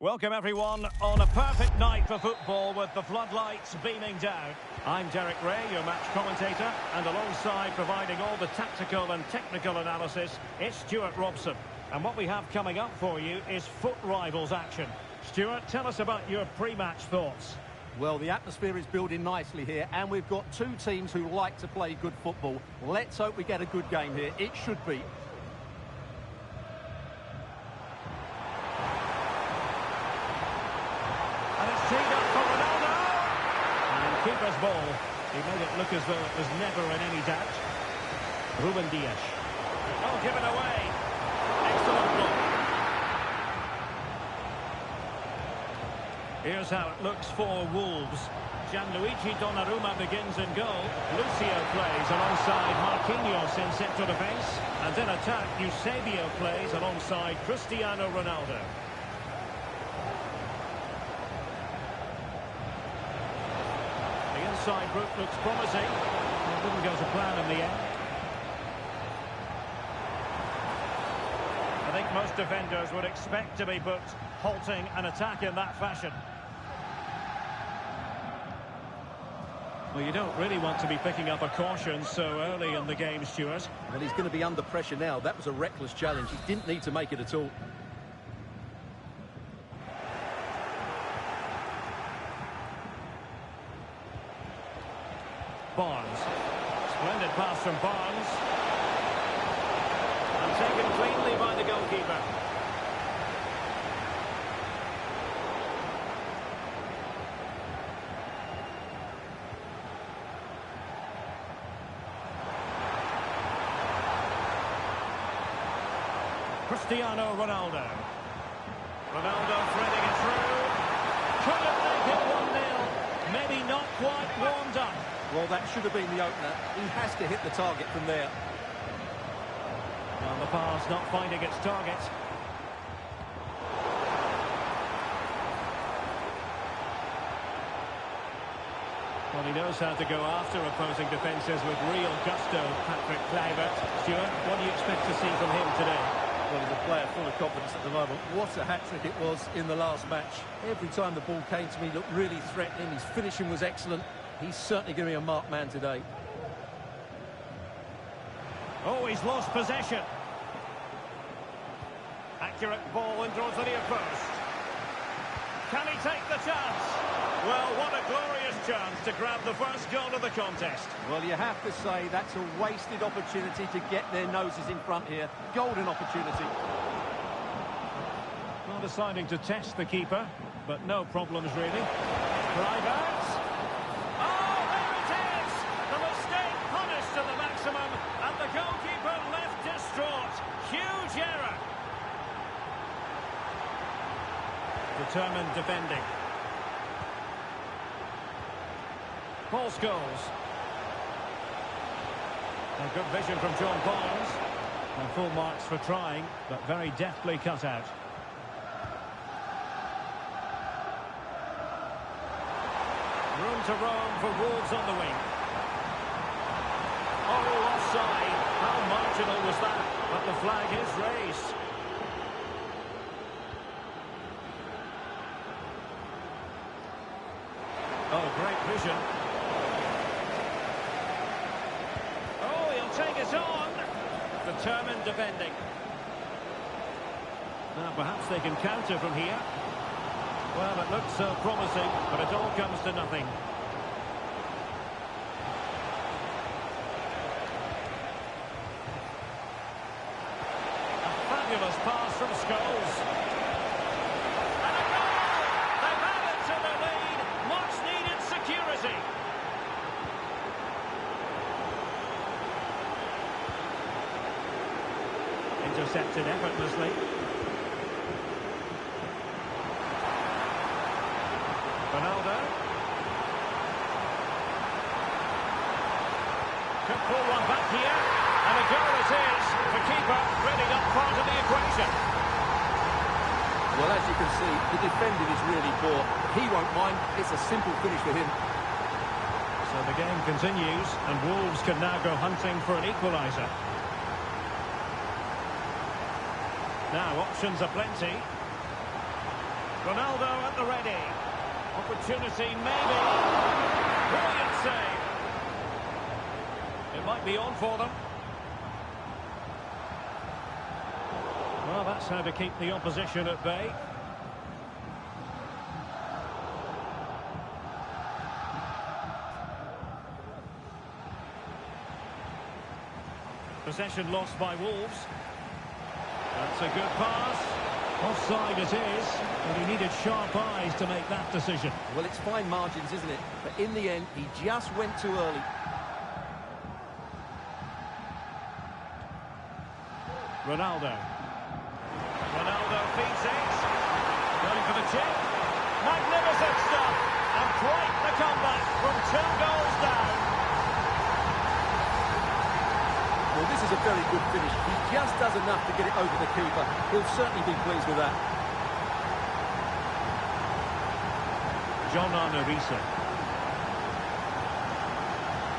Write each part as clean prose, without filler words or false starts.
Welcome everyone on a perfect night for football with the floodlights beaming down. I'm Derek Ray, your match commentator, and alongside providing all the tactical and technical analysis, it's Stuart Robson. And what we have coming up for you is foot rivals action. Stuart, tell us about your pre-match thoughts. Well, the atmosphere is building nicely here, and we've got two teams who like to play good football. Let's hope we get a good game here. It should be. And it's teed up for Ronaldo. And keeper's ball. He made it look as though it was never in any doubt. Ruben Dias. Oh, given away. Excellent ball. Here's how it looks for Wolves. Gianluigi Donnarumma begins in goal. Lucio plays alongside Marquinhos in central defence. And in attack, Eusebio plays alongside Cristiano Ronaldo. The inside route looks promising. It didn't go to plan in the end. I think most defenders would expect to be booked, halting an attack in that fashion. Well, you don't really want to be picking up a caution so early in the game, Stuart. And he's going to be under pressure now. That was a reckless challenge. He didn't need to make it at all. Barnes. Splendid pass from Barnes. And taken cleanly by the goalkeeper. Cristiano Ronaldo. Ronaldo threading it through. Could it make it 1-0? Maybe not quite warmed up. Well, that should have been the opener. He has to hit the target from there. Well, the pass not finding its target. Well, he knows how to go after opposing defences with real gusto, Patrick Kluivert. Stuart, what do you expect to see from him today? Well, he's a player full of confidence at the moment. What a hat-trick it was in the last match. Every time the ball came to me, he looked really threatening. His finishing was excellent. He's certainly going to be a marked man today. Oh, he's lost possession. Accurate ball in towards the near post. Can he take the chance? Well, what a glorious chance to grab the first goal of the contest. Well, you have to say that's a wasted opportunity to get their noses in front here. Golden opportunity. Well, deciding to test the keeper, but no problems really. Kluivert. Oh, there it is! The mistake punished to the maximum, and the goalkeeper left distraught. Huge error. Determined defending. Paul Scholes. And good vision from John Barnes. And full marks for trying, but very deftly cut out. Room to roam for Wolves on the wing. Oh, offside. How marginal was that? But the flag is raised. Oh, great vision. Oh, he'll take it on. Determined defending. Now, perhaps they can counter from here. Well, it looks so promising, but it all comes to nothing. A fabulous pass from Scholes. And a goal! They've added to the lead. Much needed security. Intercepted effortlessly. Ronaldo. Could pull one back here. And a goal it is. The keeper reading up part of the equation. Well, as you can see, the defending is really poor. He won't mind. It's a simple finish for him. So the game continues, and Wolves can now go hunting for an equaliser. Now, options are plenty. Ronaldo at the ready. Opportunity, maybe. Brilliant save. It might be on for them. Well, that's how to keep the opposition at bay. Possession lost by Wolves. That's a good pass. Offside it is, but he needed sharp eyes to make that decision. Well, it's fine margins, isn't it? But in the end, he just went too early. Ronaldo. Ronaldo feeds it. Going for the chip. Magnificent stuff. And quite the comeback from 2 goals down. Well, this is a very good finish. He just does enough to get it over the keeper. He'll certainly be pleased with that. John Arnorisa.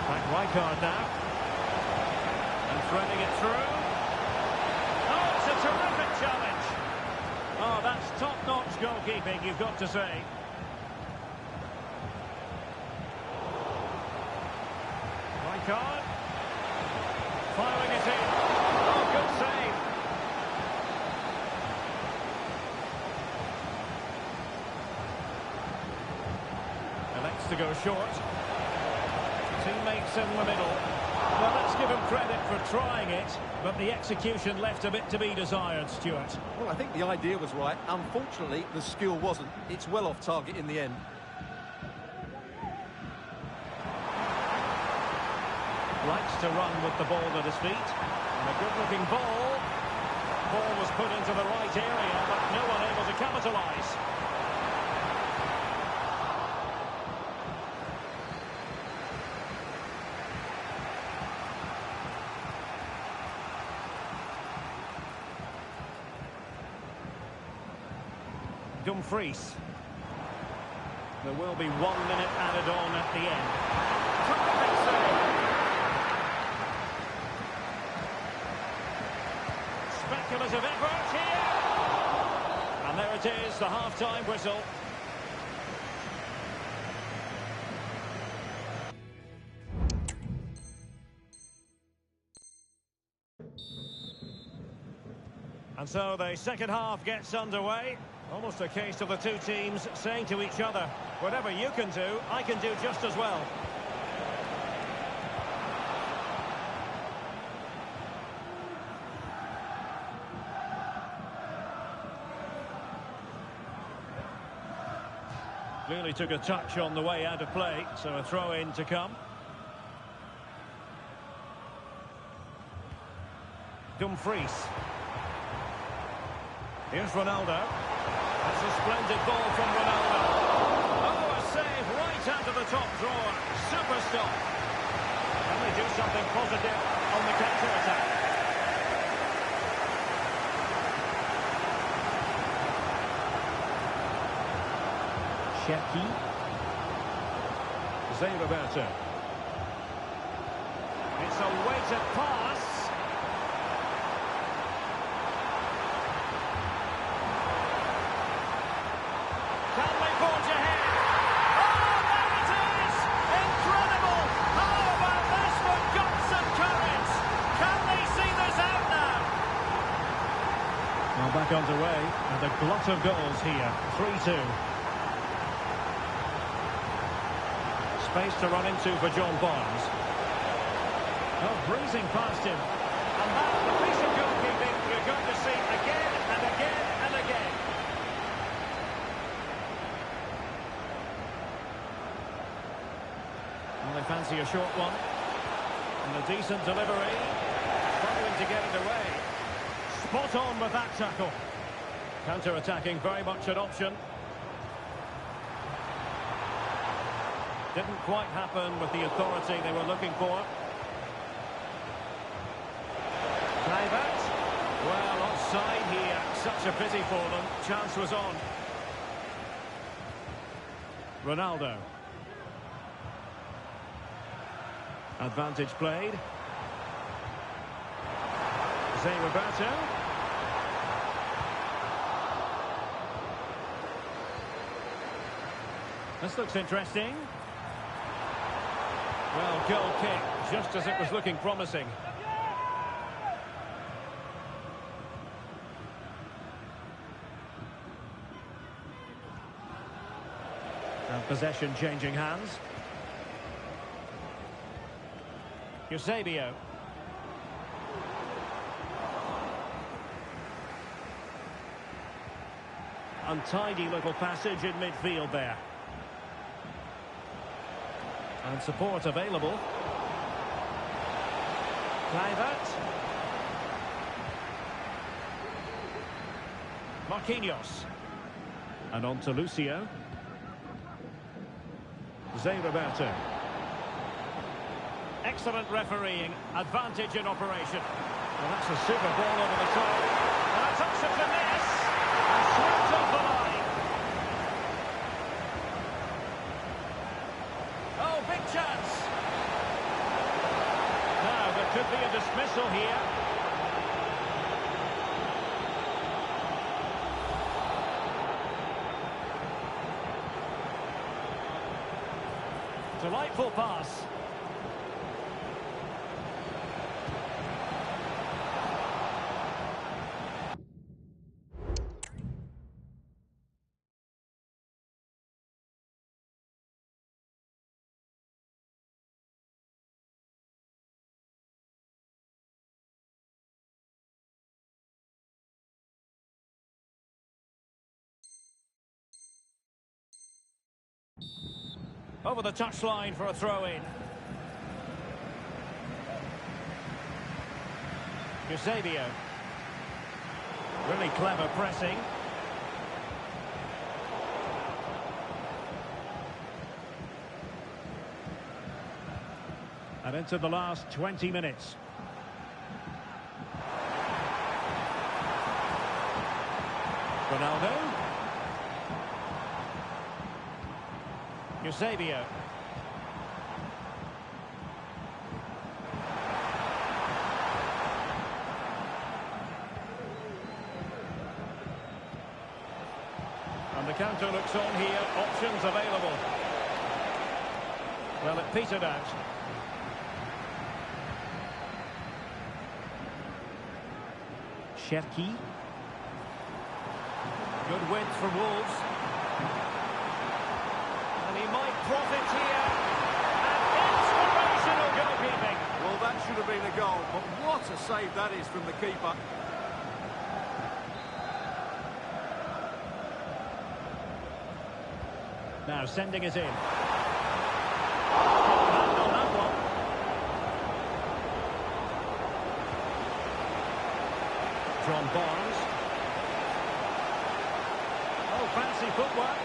Back Rijkaard now. And threading it through. Oh, it's a terrific challenge. Oh, that's top-notch goalkeeping, you've got to say. Rijkaard. Firing it in. Oh, good save. Elects to go short. Teammates in the middle. Well, let's give him credit for trying it, but the execution left a bit to be desired, Stuart. Well, I think the idea was right. Unfortunately, the skill wasn't. It's well off target in the end. Likes to run with the ball at his feet. And a good-looking ball. Ball was put into the right area, but no one able to capitalise. Dumfries. There will be 1 minute added on at the end. Terrific save. Speculative effort here. And there it is, the half-time whistle. And so the second half gets underway. Almost a case of the two teams saying to each other, whatever you can do, I can do just as well. Clearly took a touch on the way out of play, so a throw-in to come. Dumfries. Here's Ronaldo. That's a splendid ball from Ronaldo. Oh, a save right out of the top drawer. Super stop. Can they do something positive on the counter-attack? Sheki. Zé Roberto. It's a weighted pass. Can they forge ahead? Oh, there it is! Incredible! How about this for guts and courage? Can they see this out now? Well, back underway, and a glut of goals here. 3-2. Space to run into for John Barnes. Oh, breezing past him. And that's the piece of goalkeeping you're going to see again and again and again. Well, they fancy a short one. And a decent delivery. Struggling to get it away. Spot on with that tackle. Counter-attacking, very much an option. Didn't quite happen with the authority they were looking for. Kluivert. Well, offside here. Such a pity for them. Chance was on. Ronaldo. Advantage played. Zé Roberto. This looks interesting. Well, goal kick, just as it was looking promising. And possession changing hands. Eusebio. Untidy little passage in midfield there. And support available. Kluivert. Marquinhos. And on to Lucio. Zé Roberto. Excellent refereeing. Advantage in operation. Well, that's a super ball over the top. And a touch of finesse. And swept off the line. Oh, big chance. Now, there could be a dismissal here. Delightful pass. Over the touchline for a throw-in. Eusebio. Really clever pressing. And into the last 20 minutes. Ronaldo. Eusebio. And the counter looks on here. Options available. Well, it petered out. Cherki. Good width from Wolves. And he might profit here. And inspirational goalkeeping. Well, that should have been a goal, but what a save that is from the keeper. Now sending it in. Hand on that one. John Barnes. Oh, fancy footwork.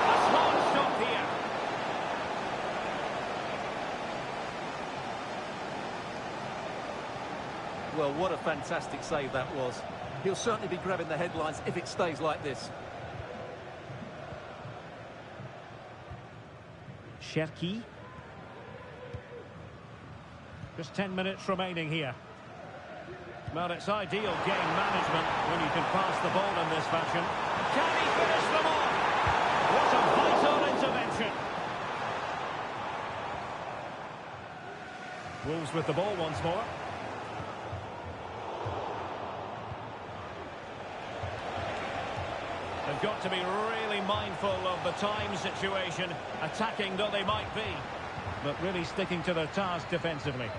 A smart stop here. Well, what a fantastic save that was. He'll certainly be grabbing the headlines if it stays like this. Cherki. Just 10 minutes remaining here. Well, it's ideal game management when you can pass the ball in this fashion. Can he finish them off? What a vital intervention. Wolves with the ball once more. They've got to be really mindful of the time situation, attacking though they might be, but really sticking to their task defensively.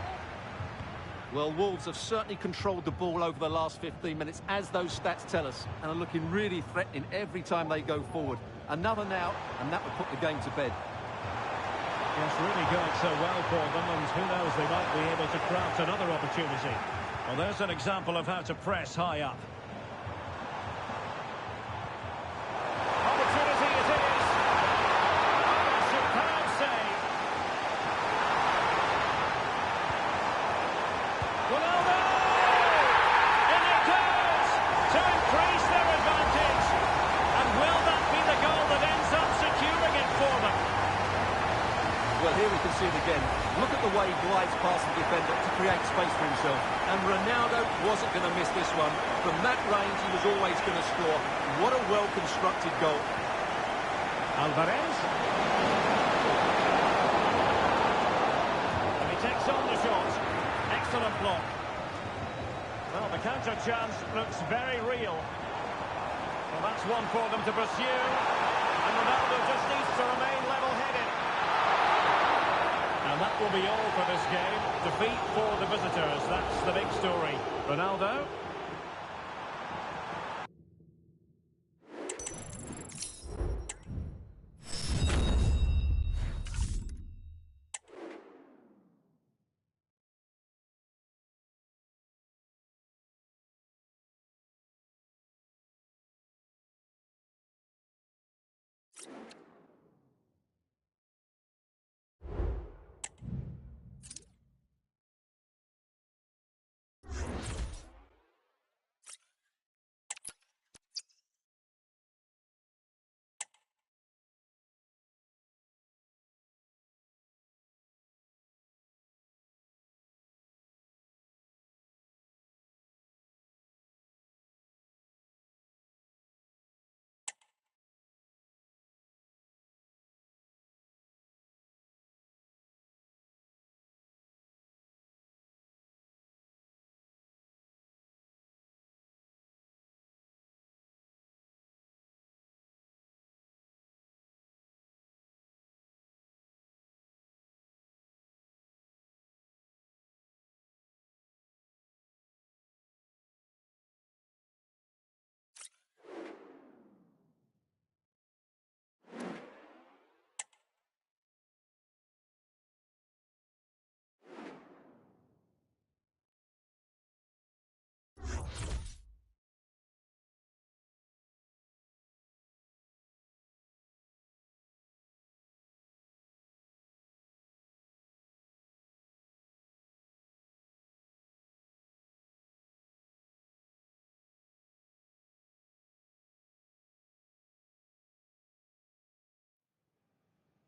Well, Wolves have certainly controlled the ball over the last 15 minutes, as those stats tell us, and are looking really threatening every time they go forward. Another now, and that would put the game to bed. Yes, really going so well for them, and who knows, they might be able to craft another opportunity. Well, there's an example of how to press high up. Opportunity it is. Oh, superb save. Ronaldo! In it goes to increase their advantage. And will that be the goal that ends up securing it for them? Well, here we can see the again. Look at the way he glides past the defender to create space for himself. And Ronaldo wasn't going to miss this one. From that range, he was always going to score. What a well-constructed goal. Alvarez. And he takes on the shot. Excellent block. Well, the counter chance looks very real. Well, that's one for them to pursue. And Ronaldo just needs to remain level-headed. And that will be all for this game. Defeat for the visitors. That's the big story. Ronaldo.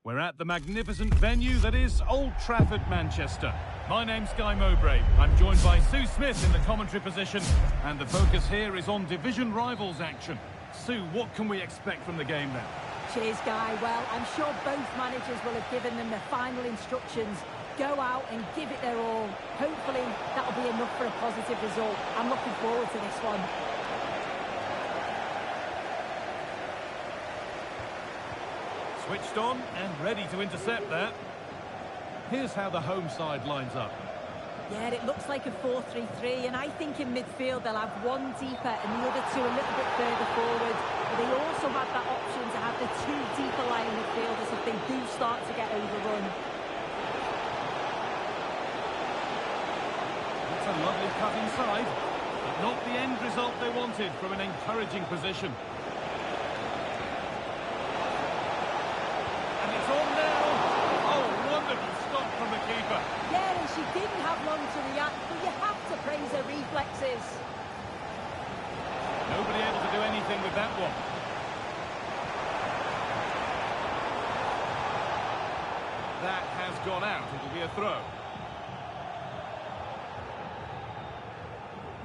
We're at the magnificent venue that is Old Trafford, Manchester. My name's Guy Mowbray. I'm joined by Sue Smith in the commentary position, and the focus here is on division rivals action. Sue, what can we expect from the game then? Cheers, Guy. Well, I'm sure both managers will have given them the final instructions. Go out and give it their all. Hopefully, that'll be enough for a positive result. I'm looking forward to this one. Switched on and ready to intercept that. Here's how the home side lines up. Yeah, it looks like a 4-3-3, and I think in midfield they'll have one deeper and the other two a little bit further forward. But they also have that option to have the two deeper lying midfielders if they do start to get overrun. That's a lovely cut inside, but not the end result they wanted from an encouraging position. Yeah, and she didn't have long to react, but you have to praise her reflexes. Nobody able to do anything with that one. That has gone out. It'll be a throw.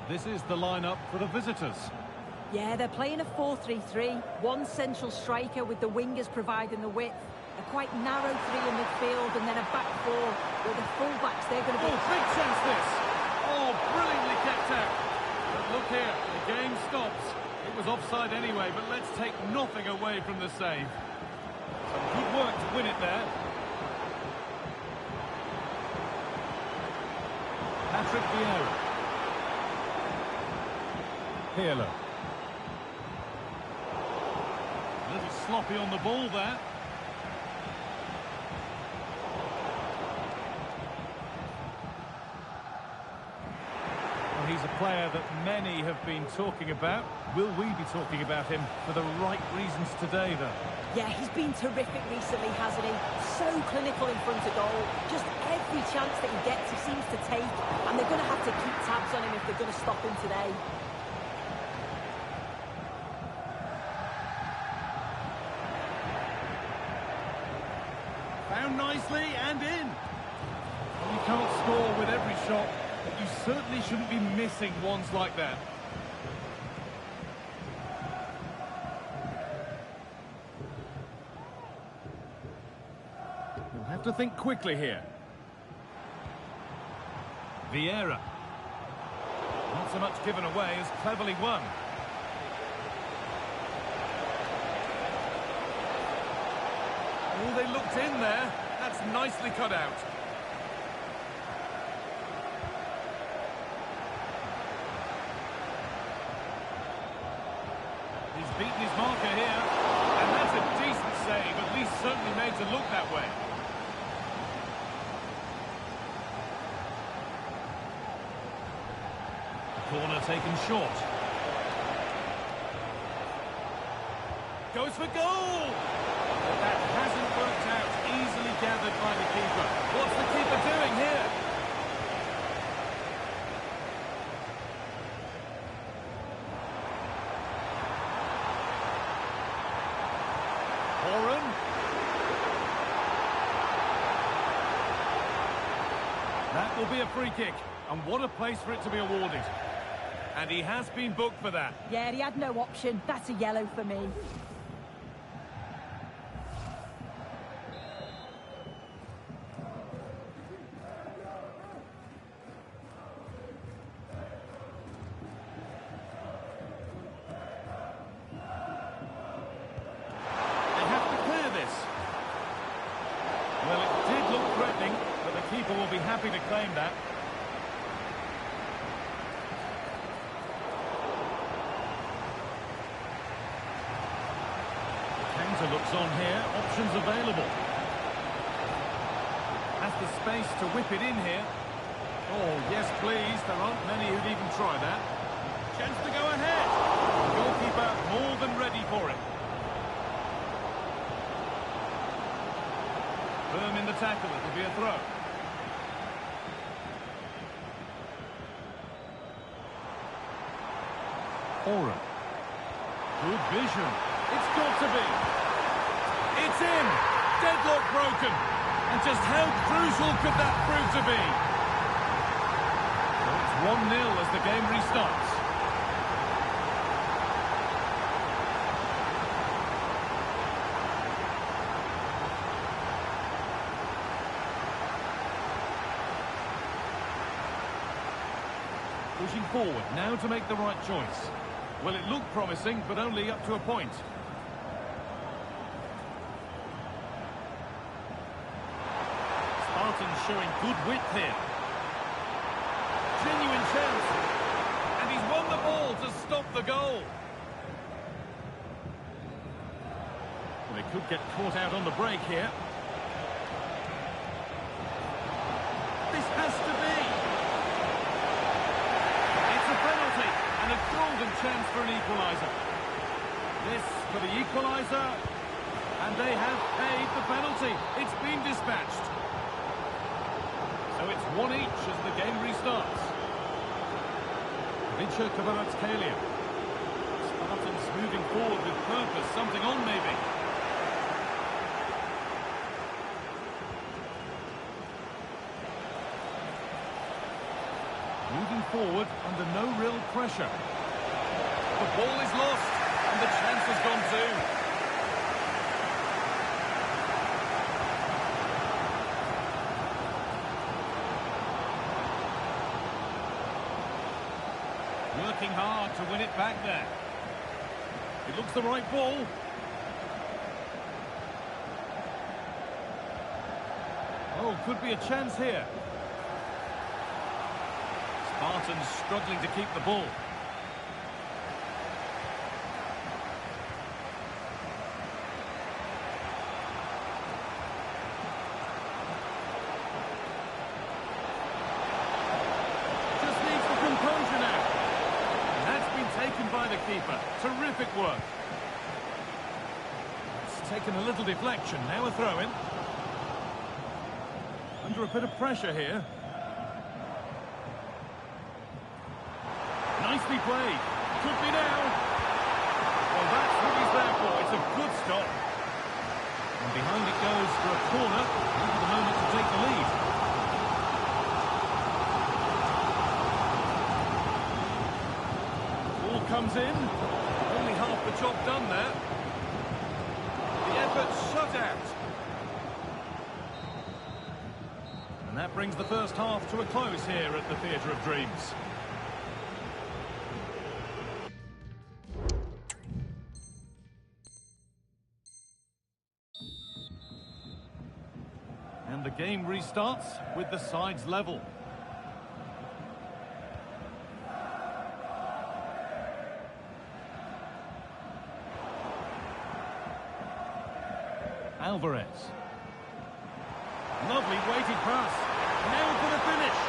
This is the lineup for the visitors. Yeah, they're playing a 4-3-3. One central striker with the wingers providing the width. A quite narrow three in midfield and then a back four with the full-backs. They're going to be... Oh, big chance this! Oh, brilliantly kept out. But look here, the game stops. It was offside anyway, but let's take nothing away from the save. Some good work to win it there. Patrick Vieira. Pirlo. A little sloppy on the ball there. He's a player that many have been talking about. Will we be talking about him for the right reasons today, though? Yeah, he's been terrific recently, hasn't he? So clinical in front of goal. Just every chance that he gets, he seems to take. And they're going to have to keep tabs on him if they're going to stop him today. Found nicely and in. shot, but you certainly shouldn't be missing ones like that. You'll have to think quickly here. Vieira. Not so much given away as cleverly won. Oh, they looked in there. That's nicely cut out. He's beaten his marker here. And that's a decent save, at least certainly made to look that way. Corner taken short. Goes for goal! But that hasn't worked out. Easily gathered by the keeper. What's the keeper doing here? Horan. That will be a free kick. And what a place for it to be awarded. And he has been booked for that. Yeah, he had no option. That's a yellow for me. They have to clear this. Well, it did look threatening, but the keeper will be happy to claim that. Looks on here, options available. Has the space to whip it in here. Oh, yes, please. There aren't many who'd even try that. Chance to go ahead. The goalkeeper more than ready for it. Firm in the tackle, it'll be a throw. Aura. Good vision. It's got to be. It's in! Deadlock broken! And just how crucial could that prove to be? So it's 1-0 as the game restarts. Pushing forward, now to make the right choice. Well, it looked promising, but only up to a point. Showing good width here. Genuine chance. And he's won the ball to stop the goal. Well, they could get caught out on the break here. This has to be. It's a penalty and a golden chance for an equaliser. This for the equaliser. And they have paid the penalty. It's been dispatched. So it's 1 each as the game restarts. Vincha Kvaratskhelia. Spartans moving forward with purpose, something on maybe. Moving forward under no real pressure. The ball is lost and the chance has gone too. Working hard to win it back there. It looks the right ball. Oh, could be a chance here. Spartans struggling to keep the ball. By the keeper. Terrific work. It's taken a little deflection. Now a throw-in. Under a bit of pressure here. Nicely played. Could be now. Well, that's what he's there for. It's a good stop. And behind it goes for a corner. Maybe the moment to take the lead. comes in. Only half the job done there. The effort shut out. And that brings the first half to a close here at the Theatre of Dreams. And the game restarts with the sides level. Alvarez. Lovely weighted pass. Now for the finish.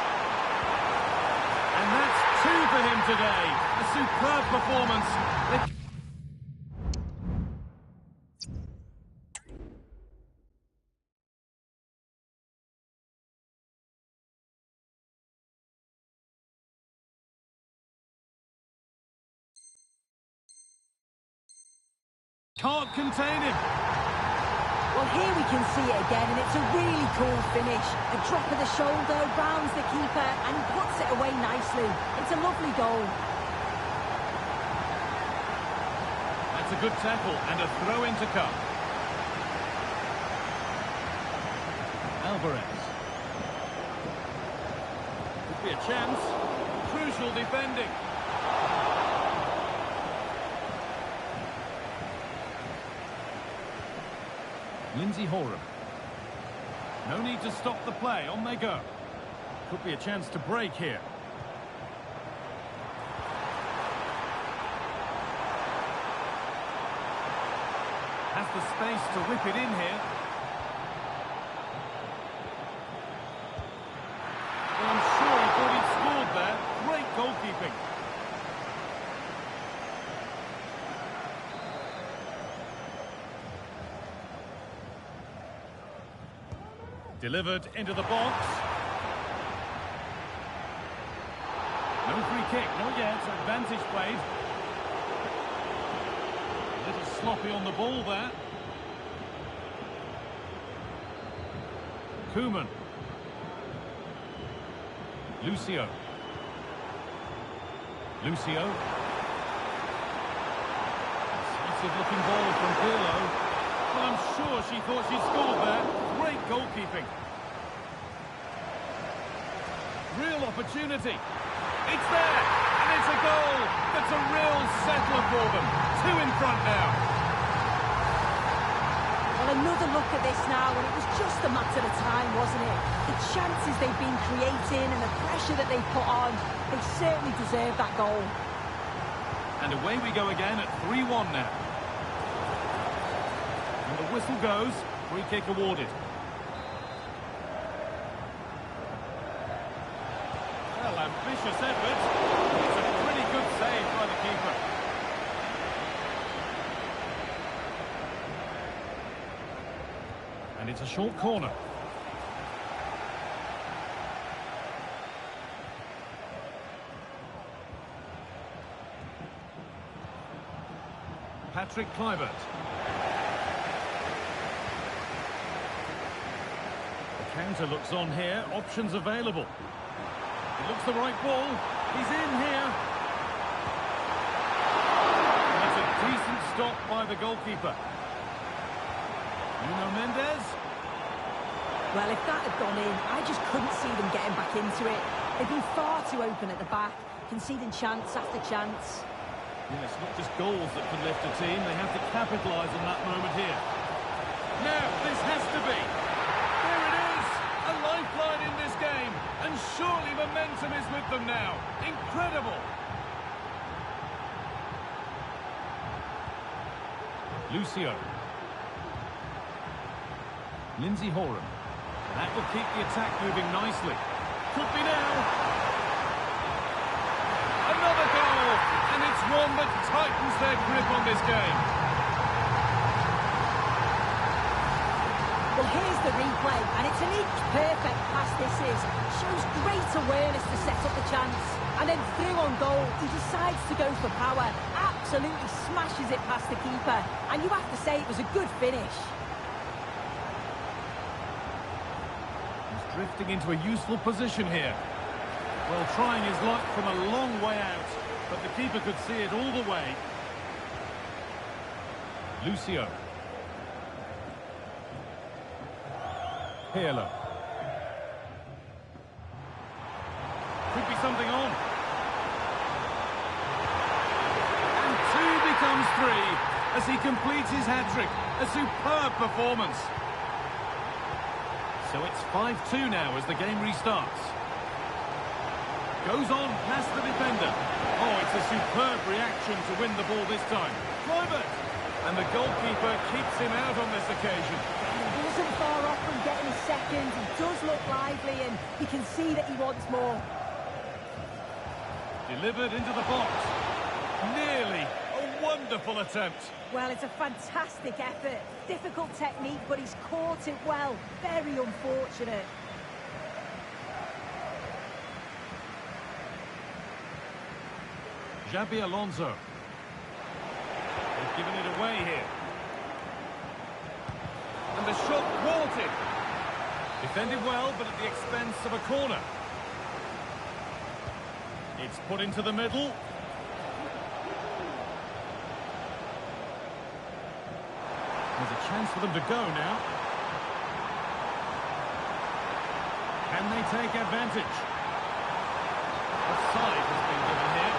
And that's two for him today. A superb performance. Can't contain him. Well, here we can see it again, and it's a really cool finish. A drop of the shoulder, rounds the keeper, and he puts it away nicely. It's a lovely goal. That's a good tackle and a throw-in to come. Alvarez. Could be a chance. Crucial defending. Lindsay Horan. No need to stop the play. On they go. Could be a chance to break here. Has the space to whip it in here. Well, I'm sure he thought he'd scored there. Great goalkeeping. Delivered into the box. No free kick, not yet. Advantage played. A little sloppy on the ball there. Koeman. Lucio. Lucio. Decisive looking ball from Pirlo. Well, I'm sure she thought she'd scored there. Great goalkeeping. Real opportunity. It's there, and it's a goal. That's a real settler for them. Two in front now. Well, another look at this now, and it was just a matter of time, wasn't it? The chances they've been creating and the pressure that they put on, they certainly deserve that goal. And away we go again at 3-1 now. And the whistle goes. Free kick awarded. Well, ambitious effort. It's a pretty good save by the keeper. And it's a short corner. Patrick Kluivert. The counter looks on here. Options available. It looks the right ball. He's in here. That's a decent stop by the goalkeeper. Nuno Mendes. Well, if that had gone in, I just couldn't see them getting back into it. They've been far too open at the back, conceding chance after chance. Yeah, it's not just goals that can lift a team. They have to capitalise on that moment here. Now, this has to be. There it is. A lifeline in this game. And surely momentum is with them now. Incredible. Lucio. Lindsay Horan. That will keep the attack moving nicely. Could be now. Another goal. And it's one that tightens their grip on this game. Well, here's the replay, and it's an inch-perfect pass this is. Shows great awareness to set up the chance. And then through on goal, he decides to go for power. Absolutely smashes it past the keeper. And you have to say it was a good finish. He's drifting into a useful position here. Well, trying his luck from a long way out. but the keeper could see it all the way. Lucio. Pirlo. Could be something on. And 2 becomes 3 as he completes his hat-trick. A superb performance. So it's 5-2 now as the game restarts. Goes on past the defender. Oh, it's a superb reaction to win the ball this time. Kluivert. And the goalkeeper keeps him out on this occasion. He wasn't far off from getting a second. He does look lively and you can see that he wants more. Delivered into the box. Nearly. A wonderful attempt. Well, it's a fantastic effort. Difficult technique, but he's caught it well. Very unfortunate. Xabi Alonso. They've given it away here. And the shot thwarted. Defended well, but at the expense of a corner. It's put into the middle. There's a chance for them to go now. Can they take advantage? Offside has been given here.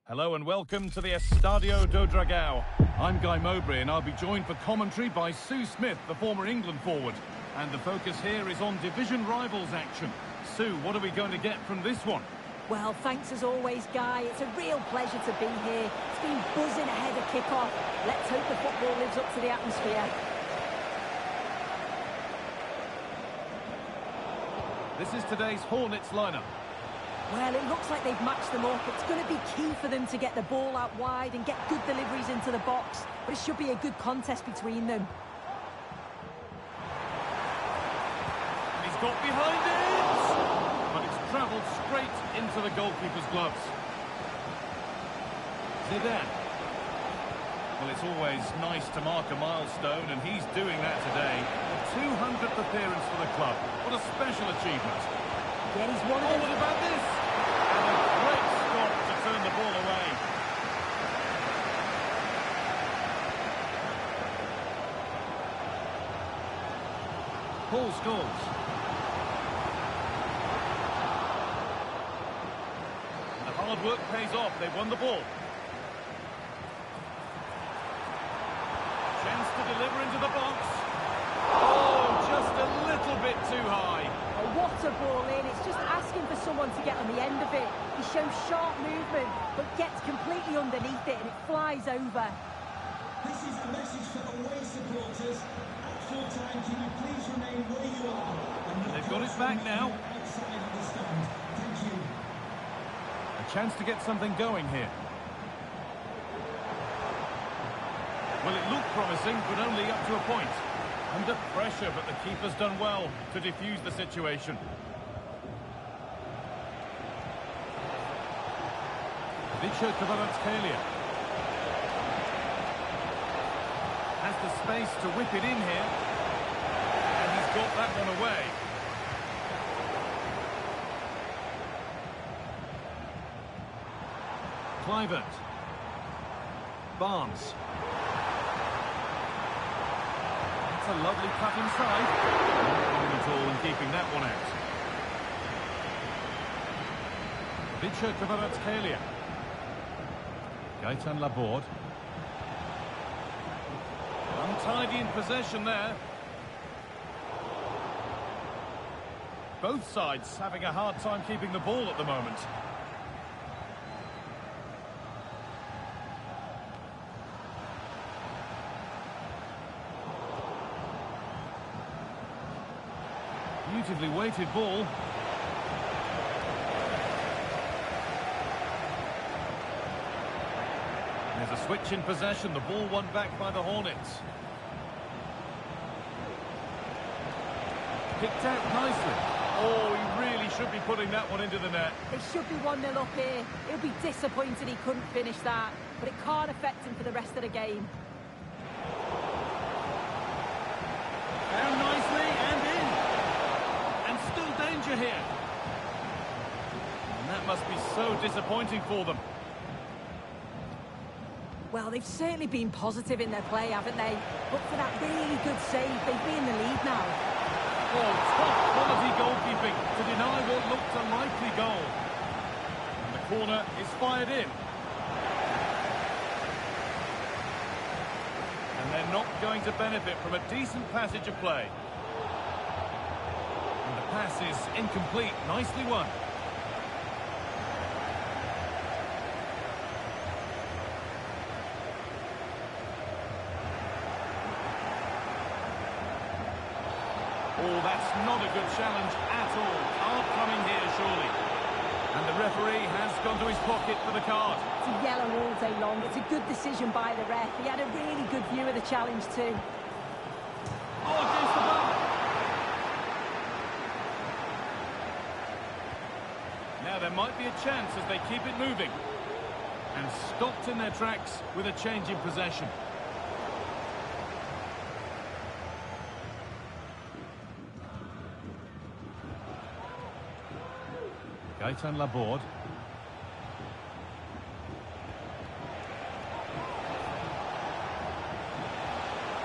Hello and welcome to the Estadio do Dragão. I'm Guy Mowbray and I'll be joined for commentary by Sue Smith, the former England forward. And the focus here is on division rivals action. Sue, what are we going to get from this one? Well, thanks as always, Guy. It's a real pleasure to be here. It's been buzzing ahead of kick-off. Let's hope the football lives up to the atmosphere. This is today's Hornets lineup. Well, it looks like they've matched them up. It's going to be key for them to get the ball out wide and get good deliveries into the box. But it should be a good contest between them. And he's got behind it! But it's travelled straight into the goalkeeper's gloves. Zidane. Well, it's always nice to mark a milestone, and he's doing that today. A 200th appearance for the club. What a special achievement. Yeah, he's one of them. What about this? And a great stop to turn the ball away. Paul Scholes. The hard work pays off. They've won the ball. Chance to deliver into the box. Oh, just a little bit too high. Oh, what a ball in. It's just asking for someone to get on the end of it. He shows sharp movement, but gets completely underneath it, and it flies over. This is a message for away supporters. At full time, can you please remain where you are? And they've got it back now. Outside of the stand. Thank you. A chance to get something going here. Well, it looked promising, but only up to a point. Under pressure, but the keeper's done well to defuse the situation. Vicha Kvaratskhelia has the space to whip it in here, and he's got that one away. Clivert. Barnes. A lovely cut inside. Not at all in keeping that one out. Vicha Kvaratskhelia. Gaetan Laborde. Untidy in possession there. Both sides having a hard time keeping the ball at the moment. Beautifully weighted ball. There's a switch in possession. The ball won back by the Hornets. Picked out nicely. Oh, he really should be putting that one into the net. It should be 1-0 up here. He'll be disappointed he couldn't finish that, but it can't affect him for the rest of the game. Down nicely and in. And still danger here. And that must be so disappointing for them. Well, they've certainly been positive in their play, haven't they? But for that really good save, they'd be in the lead now. Oh, top quality goalkeeping to deny what looked a likely goal. And the corner is fired in. And they're not going to benefit from a decent passage of play. And the pass is incomplete. Nicely won. Oh, that's not a good challenge at all. Hard coming here, surely. And the referee has gone to his pocket for the card. It's a yellow all day long. It's a good decision by the ref. He had a really good view of the challenge too. Oh, against the bar. Now there might be a chance as they keep it moving. And stopped in their tracks with a change in possession. Gaetan Laborde.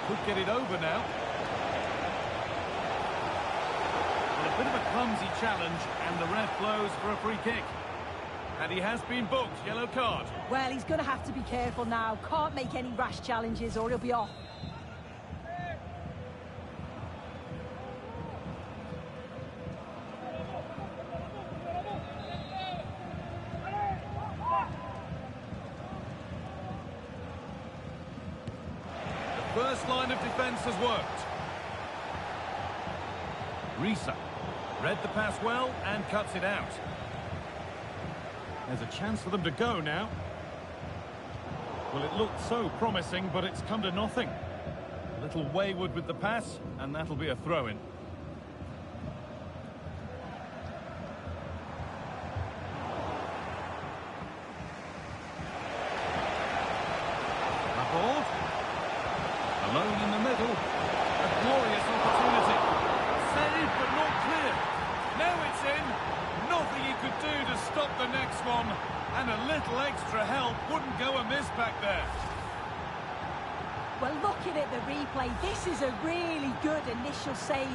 Could get it over now. Well, a bit of a clumsy challenge, and the ref blows for a free kick. And he has been booked. Yellow card. Well, he's going to have to be careful now. Can't make any rash challenges or he'll be off. The first line of defence has worked. Risa read the pass well and cuts it out. There's a chance for them to go now. Well, it looked so promising, but it's come to nothing. A little wayward with the pass, and that'll be a throw-in. Laborde. Alone in the middle. A glorious opportunity. Saved, but not clear. Now it's in. Nothing he could do to stop the next one. And a little extra help wouldn't go amiss back there. Well, looking at the replay, this is a really good initial save.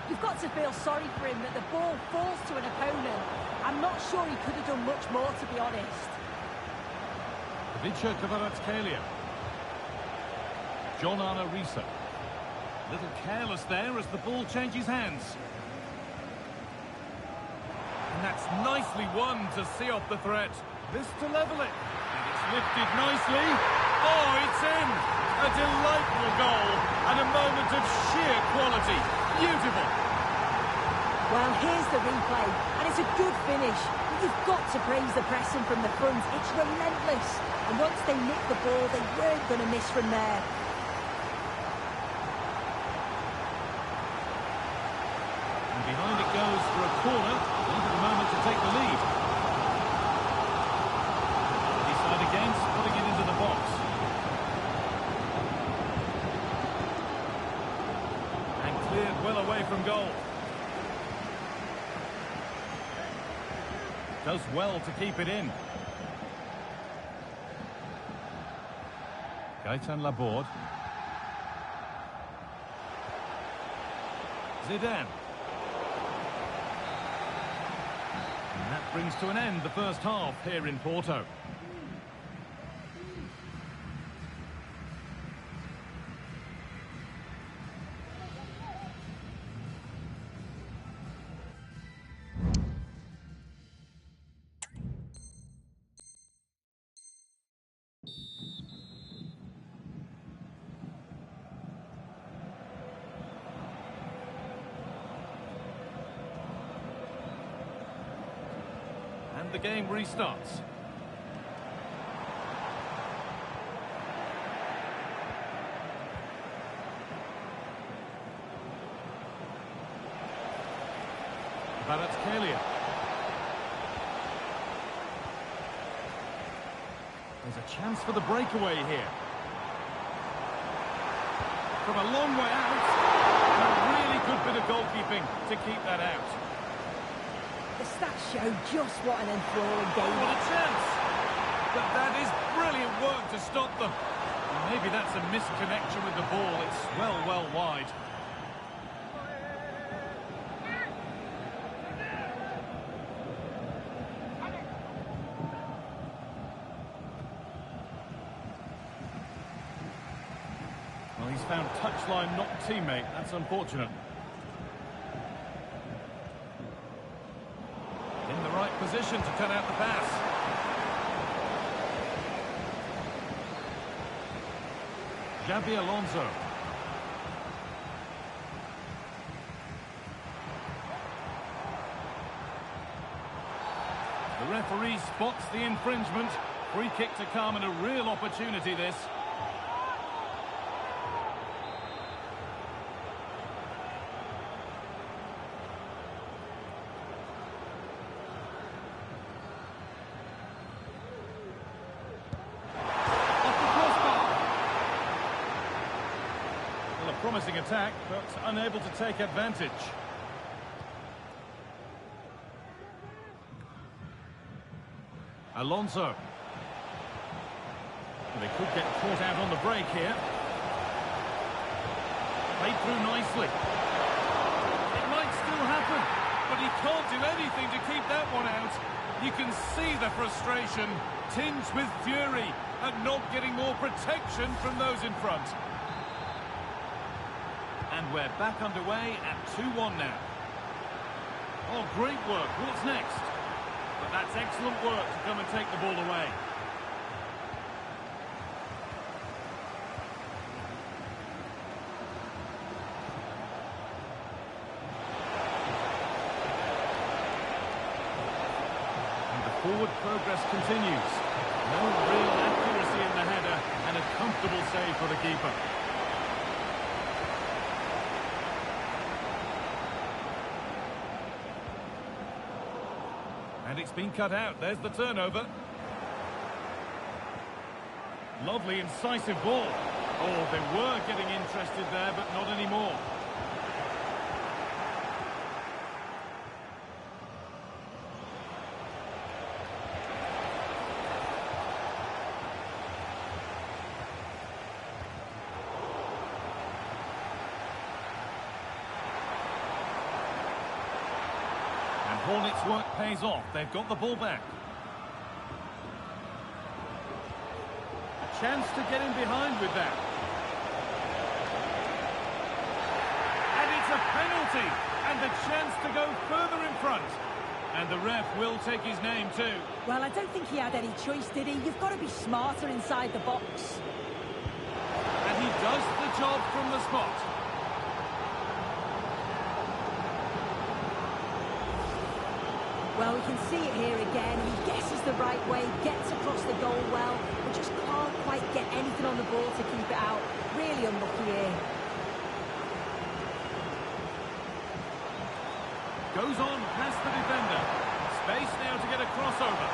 You've got to feel sorry for him that the ball falls to an opponent. I'm not sure he could have done much more, to be honest. Ivica Kvaratskhelia. John Arne Risa. Little careless there as the ball changes hands. And that's nicely won to see off the threat. This to level it. And it's lifted nicely. Oh, it's in! A delightful goal and a moment of sheer quality. Beautiful. Well, here's the replay, and it's a good finish. But you've got to praise the pressing from the front. It's relentless. And once they nicked the ball, they weren't going to miss from there. And behind it goes for a corner. Even a moment to take the lead. Decide against putting it into the box. And cleared well away from goal. Does well to keep it in. Gaëtan Laborde. Zidane. And that brings to an end the first half here in Porto. And the game restarts. Kvaratskhelia. There's a chance for the breakaway here. From a long way out. And a really good bit of goalkeeping to keep that out. The stats show just what an enthralling game. What a chance! But that is brilliant work to stop them. And maybe that's a misconnection with the ball. It's well wide. Well, he's found touchline, not teammate. That's unfortunate. In the right position to turn out the pass. Xabi Alonso. The referee spots the infringement. Free kick to come and a real opportunity this. Promising attack, but unable to take advantage. Alonso. They could get caught out on the break here. Played through nicely. It might still happen, but he can't do anything to keep that one out. You can see the frustration, tinged with fury, at not getting more protection from those in front. And we're back underway at 2-1 now. Oh, great work. What's next? But that's excellent work to come and take the ball away. And the forward progress continues. No real accuracy in the header and a comfortable save for the keeper. And it's been cut out. There's the turnover. Lovely, incisive ball. Oh, they were getting interested there, but not anymore. Hornets' work pays off. They've got the ball back. A chance to get in behind with that. And it's a penalty. And the chance to go further in front. And the ref will take his name too. Well, I don't think he had any choice, did he? You've got to be smarter inside the box. And he does the job from the spot. Well, we can see it here again. He guesses the right way, gets across the goal well, but just can't quite get anything on the ball to keep it out. Really unlucky here. Goes on past the defender. Space now to get a crossover.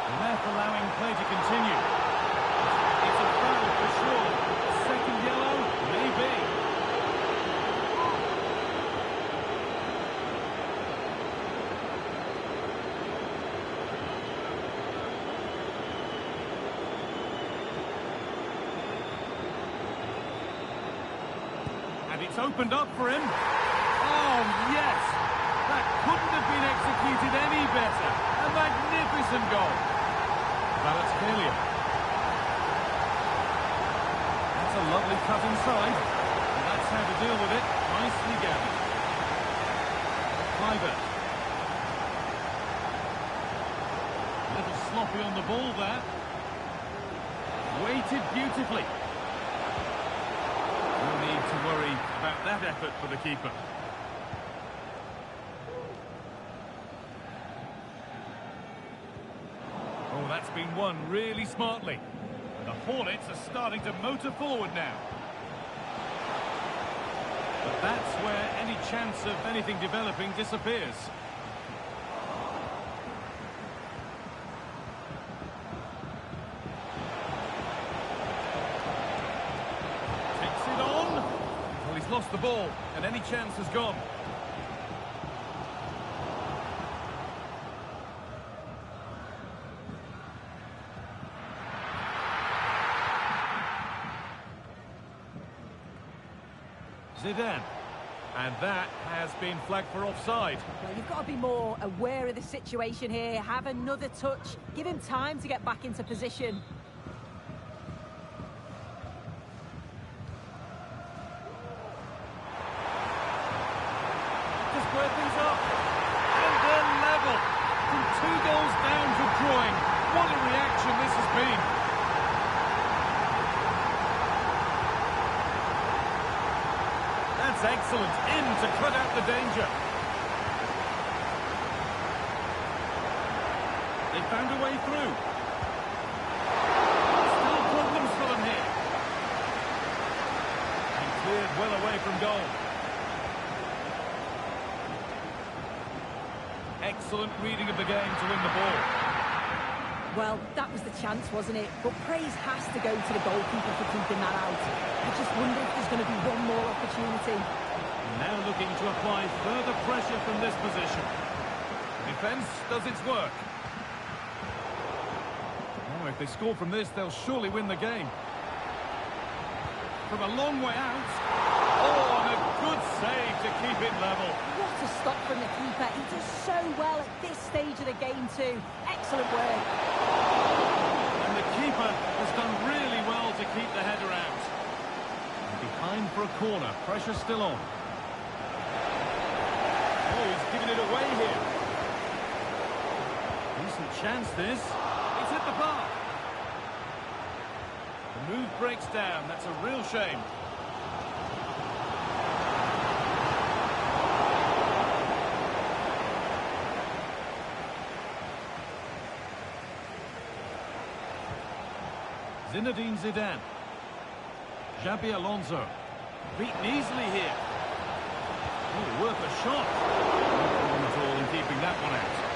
The ref allowing play to continue. It's a foul for sure. Second yellow, maybe. It's opened up for him. Oh, yes! That couldn't have been executed any better. A magnificent goal. Balotelli. That's a lovely cut inside. And that's how to deal with it. Nicely gathered. Fiver. A little sloppy on the ball there. Weighted beautifully. No need to worry about that effort for the keeper. Oh, that's been won really smartly. And the Hornets are starting to motor forward now. But that's where any chance of anything developing disappears. Lost the ball, and any chance has gone. Zidane. And that has been flagged for offside. Well, you've got to be more aware of the situation here. Have another touch. Give him time to get back into position. Square things up, and they're level. From 2 goals down to drawing. What a reaction this has been. That's excellent. In to cut out the danger. They found a way through. Still problems for them here. And cleared well away from goal. Excellent reading of the game to win the ball. Well, that was the chance, wasn't it? But praise has to go to the goalkeeper for keeping that out. I just wonder if there's going to be one more opportunity. Now looking to apply further pressure from this position. Defence does its work. Oh, if they score from this, they'll surely win the game. From a long way out. Oh, and a Good save to keep it level. What a stop from the keeper. He does so well at this stage of the game too. Excellent work. And the keeper has done really well to keep the header out. And behind for a corner. Pressure still on. Oh, he's giving it away here. Decent chance, this. He's hit the bar. The move breaks down. That's a real shame. Zinedine Zidane. Xabi Alonso. Beaten easily here. Oh, worth a shot. No problem at all in keeping that one out.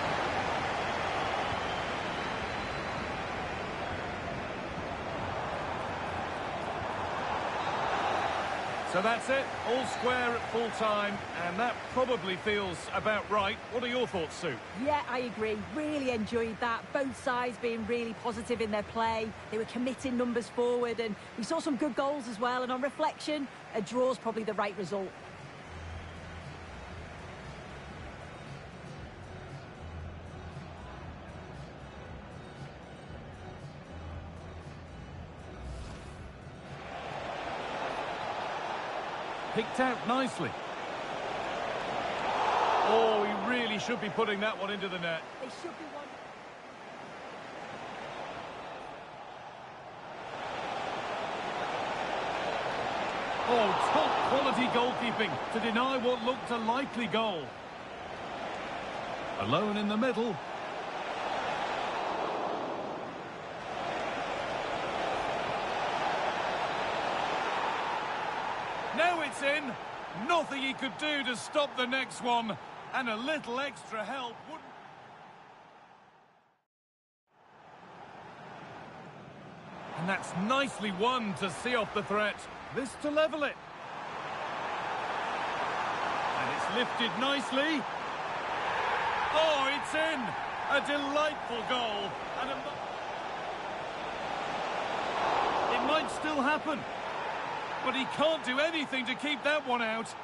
So that's it, all square at full time, and that probably feels about right. What are your thoughts, Sue? Yeah, I agree. Really enjoyed that. Both sides being really positive in their play. They were committing numbers forward, and we saw some good goals as well. And on reflection, a draw's probably the right result. Picked out nicely. Oh, he really should be putting that one into the net. They should be one. Oh, top quality goalkeeping to deny what looked a likely goal. Alone in the middle. Now it's in. Nothing he could do to stop the next one. And a little extra help wouldn't... And that's nicely won to see off the threat. This to level it. And it's lifted nicely. Oh, it's in. A delightful goal. And it might still happen. But he can't do anything to keep that one out.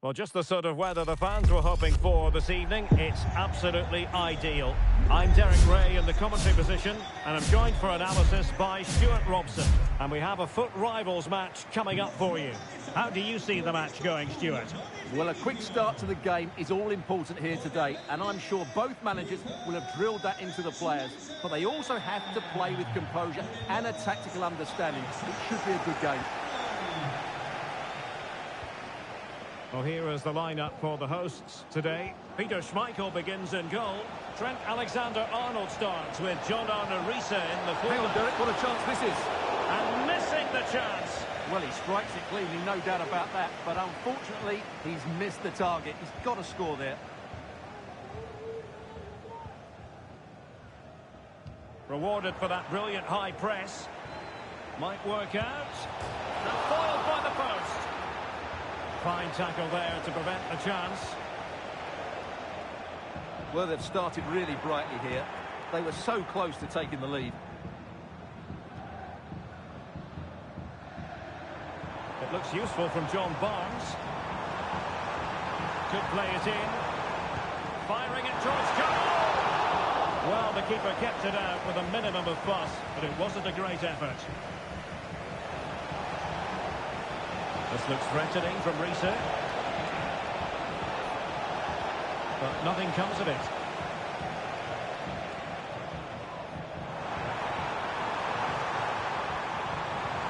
Well, just the sort of weather the fans were hoping for this evening. It's absolutely ideal. I'm Derek Ray in the commentary position, and I'm joined for analysis by Stuart Robson. And we have a FUT Rivals match coming up for you. How do you see the match going, Stuart? Well, a quick start to the game is all important here today, and I'm sure both managers will have drilled that into the players. But they also have to play with composure and a tactical understanding. It should be a good game. Well, here is the lineup for the hosts today. Peter Schmeichel begins in goal. Trent Alexander-Arnold starts with John Arne Riise in the Hang on, fullback. Derek, what a chance this is. And missing the chance. Well, he strikes it cleanly, no doubt about that. But unfortunately, he's missed the target. He's got to score there. Rewarded for that brilliant high press. Might work out. And foiled by the post. Fine tackle there to prevent the chance. Well, they've started really brightly here. They were so close to taking the lead. It looks useful from John Barnes. Could play it in. Firing it towards goal! Well, the keeper kept it out with a minimum of fuss, but it wasn't a great effort. This looks threatening from Riise. But nothing comes of it.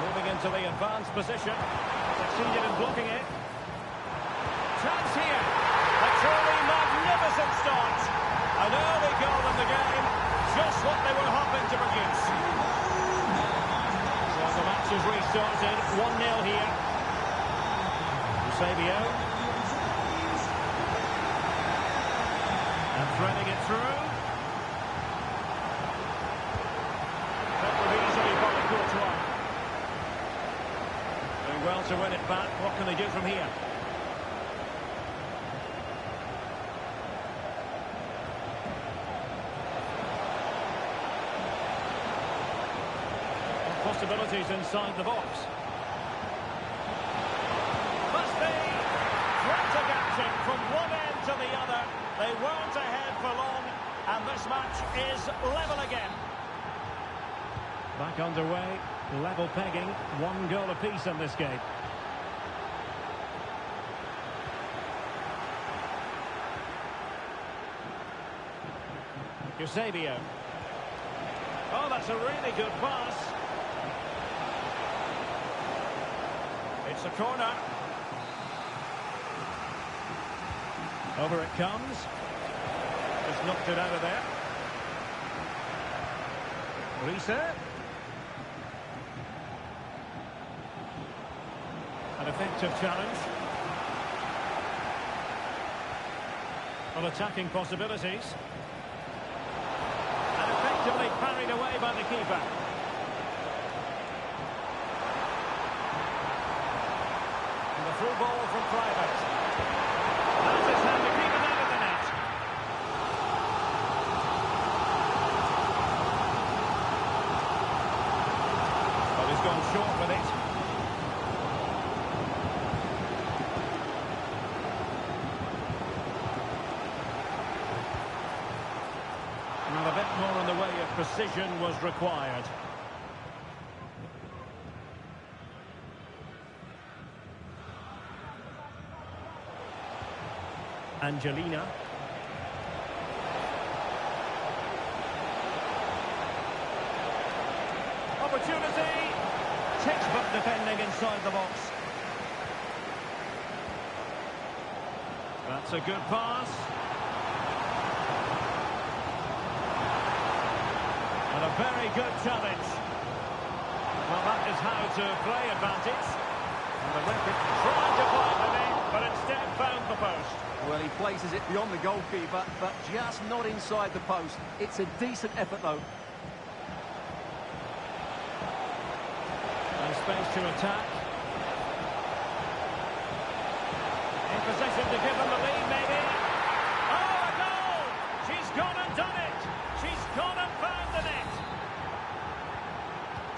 Moving into the advanced position. Succeeded in blocking it. Chance here. A truly magnificent start. An early goal in the game. Just what they were hoping to produce. So the match is restarted. 1-0 here. Eusebio. And threading it through. That would be easily by Courtois. Doing well to win it back. What can they do from here? Possibilities inside the box. Must be frantic action from one end to the other. They weren't ahead for long, and this match is level again. Back underway, level pegging, 1 goal apiece in this game. Eusebio. Oh, that's a really good pass. It's a corner. Over it comes. Just knocked it out of there. Riise. An effective challenge. On attacking possibilities. And effectively parried away by the keeper. Through ball from Private. That's his hand to keep it out of the net. But he's gone short with it. Well, a bit more in the way of precision was required. Angelina. Opportunity. Textbook defending inside the box. That's a good pass. And a very good challenge. Well, that is how to play advantage. And the referee tried to find the net, but instead found the post. Well, he places it beyond the goalkeeper, but just not inside the post. It's a decent effort, though. And space to attack. In possession to give them the lead, maybe. Oh, a goal! She's gone and done it! She's gone and found the net!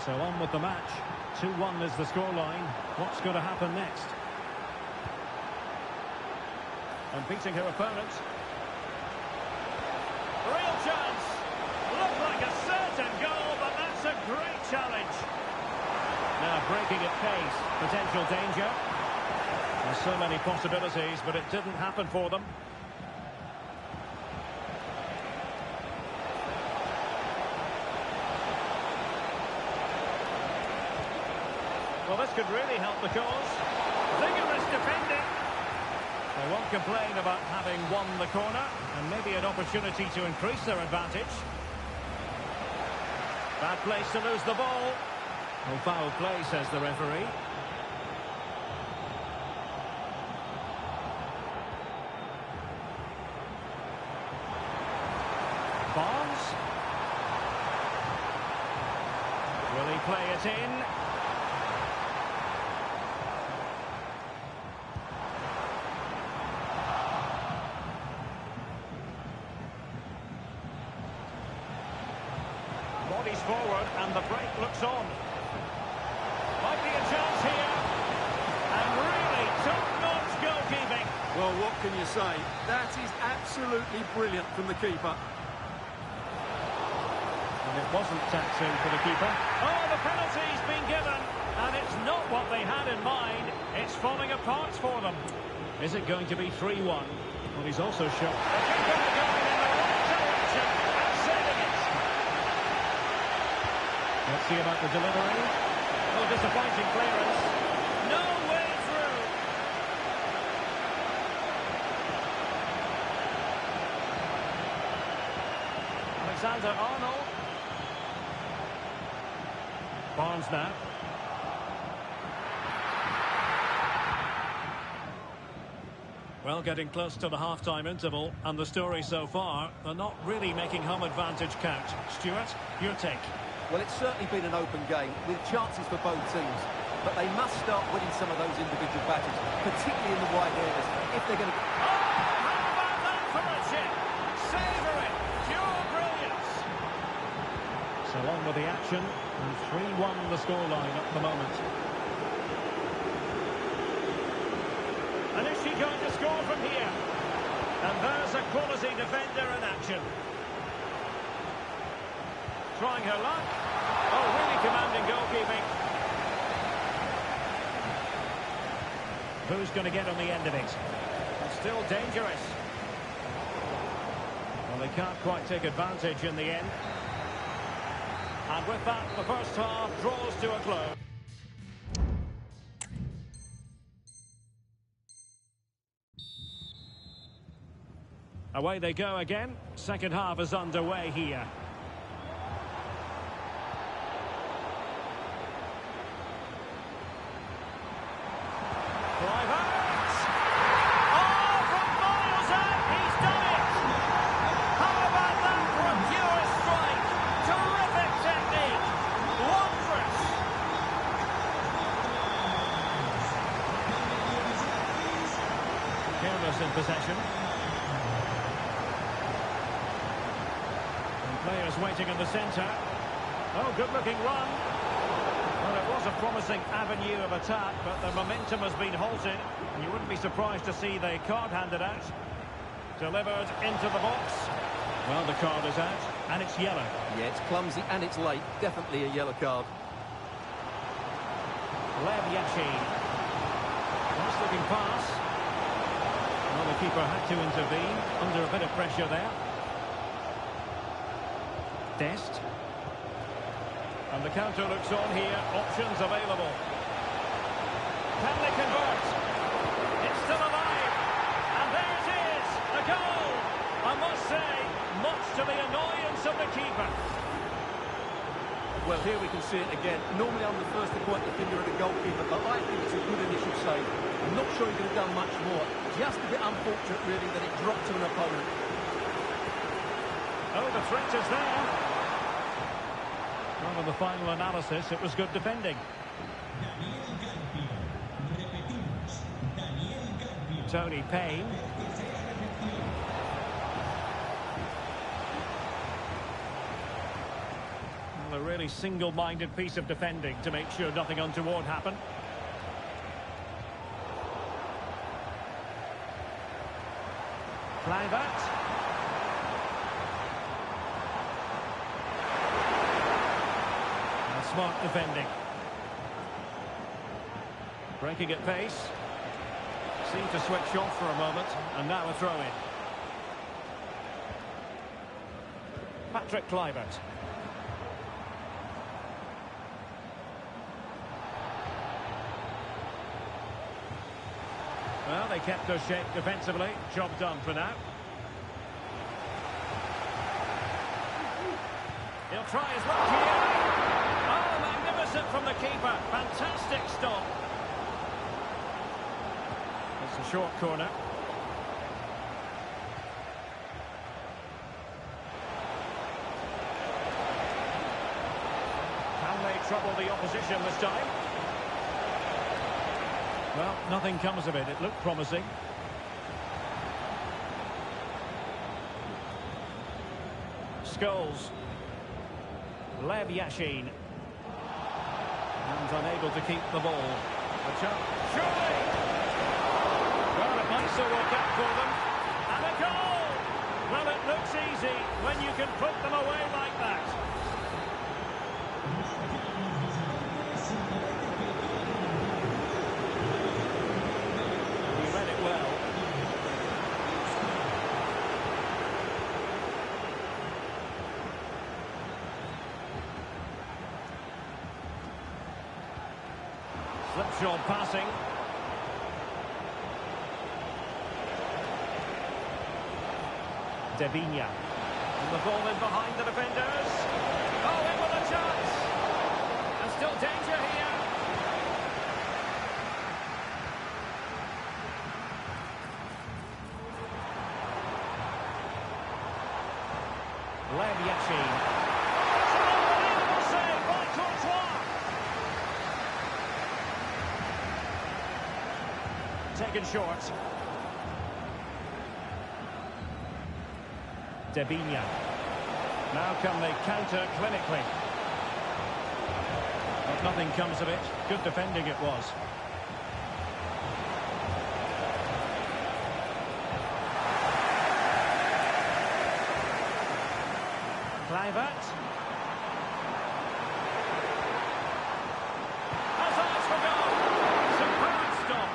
So on with the match. 2-1 is the scoreline. What's going to happen next? And beating her opponent. Real chance. Looked like a certain goal, but that's a great challenge. Now breaking at pace. Potential danger. There's so many possibilities, but it didn't happen for them. Well, this could really help the cause. Vigorous defending. They won't complain about having won the corner, and maybe an opportunity to increase their advantage. Bad place to lose the ball. Well, foul play, says the referee. Barnes. Will he play it in? Bodies forward and the break looks on. Might be a chance here. And really top-notch goalkeeping. Well, what can you say? That is absolutely brilliant from the keeper. And it wasn't taxing for the keeper. Oh, the penalty's been given. And it's not what they had in mind. It's falling apart for them. Is it going to be 3-1? Well, he's also shot. The keeper going in the right direction and saving it. Let's see about the delivery. Oh, disappointing clearance. No way through. Alexander-Arnold. Barnes now. Well, getting close to the half-time interval, and the story so far, they're not really making home advantage count. Stuart, your take? Well, it's certainly been an open game, with chances for both teams. But they must start winning some of those individual battles, particularly in the wide areas, if they're going to... Oh, how about that for a chip? Savour it! Pure brilliance! So on with the action, and 3-1 the scoreline at the moment. And is she going to score from here? And there's a quality defender in action. Trying her luck. Oh, really commanding goalkeeping. Who's going to get on the end of it? Still dangerous. Well, they can't quite take advantage in the end. And with that, the first half draws to a close. Away they go again. Second half is underway here. In possession. And players waiting in the centre. Oh, good-looking run. Well, it was a promising avenue of attack, but the momentum has been halted. And you wouldn't be surprised to see the card handed out. Delivered into the box. Well, the card is out, and it's yellow. Yeah, it's clumsy and it's late. Definitely a yellow card. Lev Yashin. Nice-looking pass. Well, the keeper had to intervene under a bit of pressure there. Dest. And the counter looks on here. Options available. Can they convert? It's still alive. And there it is. A goal. I must say, much to the annoyance of the keeper. Well, here we can see it again. Normally I'm the first to point the finger at the goalkeeper, but I think it's a good initial save. I'm not sure he could have done much more. Just a bit unfortunate, really, that it dropped to an opponent. Oh, the threat is there. Well, in the final analysis, it was good defending. Tony Payne. Well, a really single-minded piece of defending to make sure nothing untoward happened. Kluivert. Smart defending. Breaking at pace. Seemed to switch off for a moment, and now a throw-in. Patrick Kluivert. Well, they kept their shape defensively. Job done for now. He'll try his luck here. Oh, magnificent from the keeper. Fantastic stop. It's a short corner. Can they trouble the opposition this time? Well, nothing comes of it. It looked promising. Scholes. Lev Yashin. And unable to keep the ball. A chance. Surely! Well, it might still work out for them. And a goal! Well, it looks easy when you can put them away like that. He read it well. Slipshod passing. Devinia. And the ball in behind the defenders. Oh, in with a chance. And still danger here. Lev Yashin. It's an unbelievable save by Courtois. Taken short. Devinia. Now can they counter clinically? But nothing comes of it. Good defending it was. Kluivert. Has eyes for goal. Superb stop.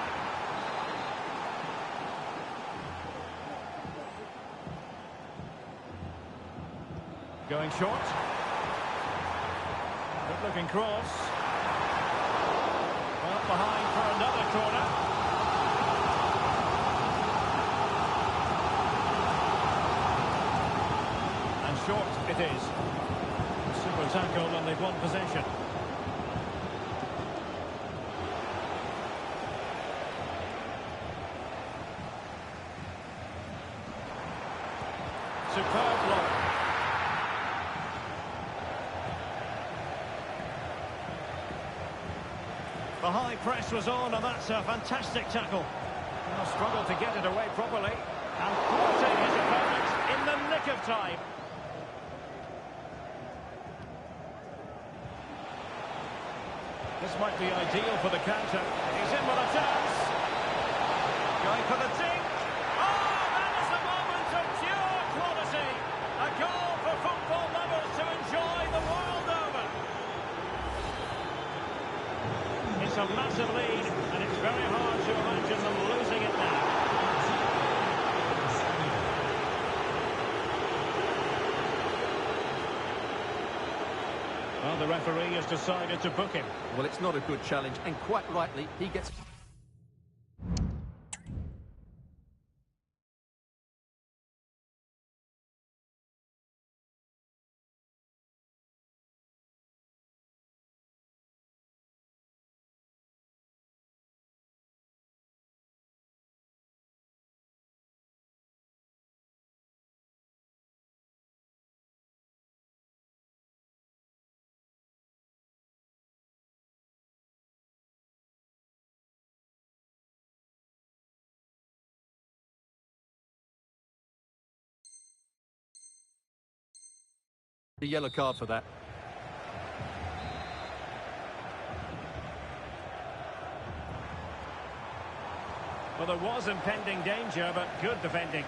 Going short. Good looking cross. Well, behind for another corner. And short it is. Super tackle and they've won possession. Superb block. The high press was on, and that's a fantastic tackle. Well, struggled to get it away properly. And thwarting his opponent in the nick of time. This might be ideal for the counter. He's in with a chance. Going for the dink. Oh, that is a moment of pure quality. A goal for football lovers to enjoy the world over. It's a massive lead, and it's very hard to imagine them losing it now. Well, the referee has decided to book him. Well, it's not a good challenge, and quite rightly, he gets... The yellow card for that. Well, there was impending danger, but good defending.